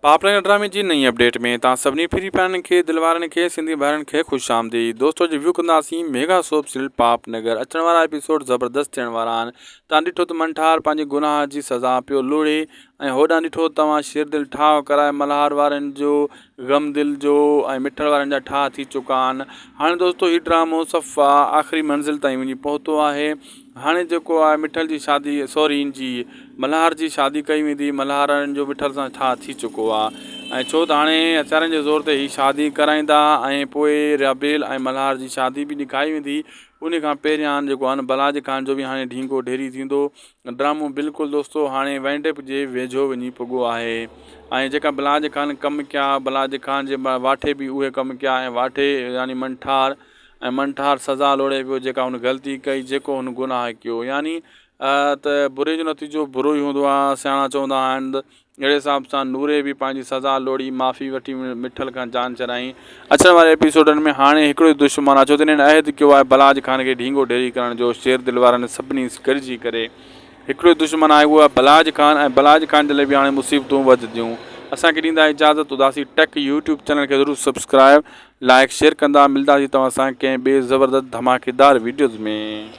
पापनगर ड्रामे जी नई अपडेट में तव्हां सभिनी फ्री फैन खे दिलवारनि खे सिंधी भाउरनि खे ख़ुशि आमदीद। दोस्तों रिव्यू कंदासीं मेगा सोप सीरियल पापनगर। अचण वारा एपिसोड ज़बरदस्त थियण वारा आहिनि। तव्हां ॾिठो त मनठार पंहिंजे गुनाह जी सज़ा पियो लोड़े ऐं होॾां ॾिठो तव्हां शिरदिल ठाह कराए मल्हार वारनि जो ग़म दिल जो ऐं मिठड़ वारनि जा ठाह थी चुका आहिनि। हाणे दोस्तों हीउ ड्रामो सफ़ा आख़िरी मंज़िल ताईं वञी पहुतो आहे। हाणे जेको आहे मिठल जी शादी सॉरी जी मल्हार जी शादी कई वेंदी। मल्हारनि जो मिठल सां ठाह थी चुको आहे ऐं छो त हाणे हथियारनि जे ज़ोर ते ही शादी कराईंदा ऐं पोइ राबेल ऐं मल्हार जी शादी बि ॾिखाई वेंदी। उन खां पहिरियां जेको आहे न बलाज ख़ान जो बि हाणे ढींगो ढेरी थींदो। ड्रामो बिल्कुलु दोस्तों हाणे वाइंडअप जे वेझो वञी पुॻो आहे ऐं जेका बलाज ख़ान कमु कया बलाज ख़ान जे वाठे बि उहे कमु कया ऐं वाठे यानी मनठार सज़ा लोड़े पियो जेका हुन ग़लती कई जेको हुन गुनाह कयो। यानी त बुरे जो नतीजो बुरो ई हूंदो आहे सियाणा चवंदा आहिनि। त अहिड़े हिसाब सां नूरे बि पंहिंजी सज़ा लोड़ी माफ़ी वठी मिठल खां जान चराई। अचण वारे एपिसोडनि में हाणे हिकिड़ो ई दुश्मन आहे छो त हिननि अहद कयो आहे बलाज ख़ान खे ढींगो ढेरी करण जो। शेर दिल वारनि सभिनी गॾिजी करे हिकिड़ो ई दुश्मन आहे उहो आहे बलाज ख़ान ऐं बलाज ख़ान जे लाइ बि हाणे मुसीबतूं वधंदियूं। असांखे ॾींदा इजाज़त उदासी टेक यूट्यूब चैनल खे ज़रूरु सब्सक्राइब लाइक शेयर कंदा। मिलंदासीं तव्हां सां कंहिं ॿिए ज़बरदस्त धमाकेदार वीडियोज़ में।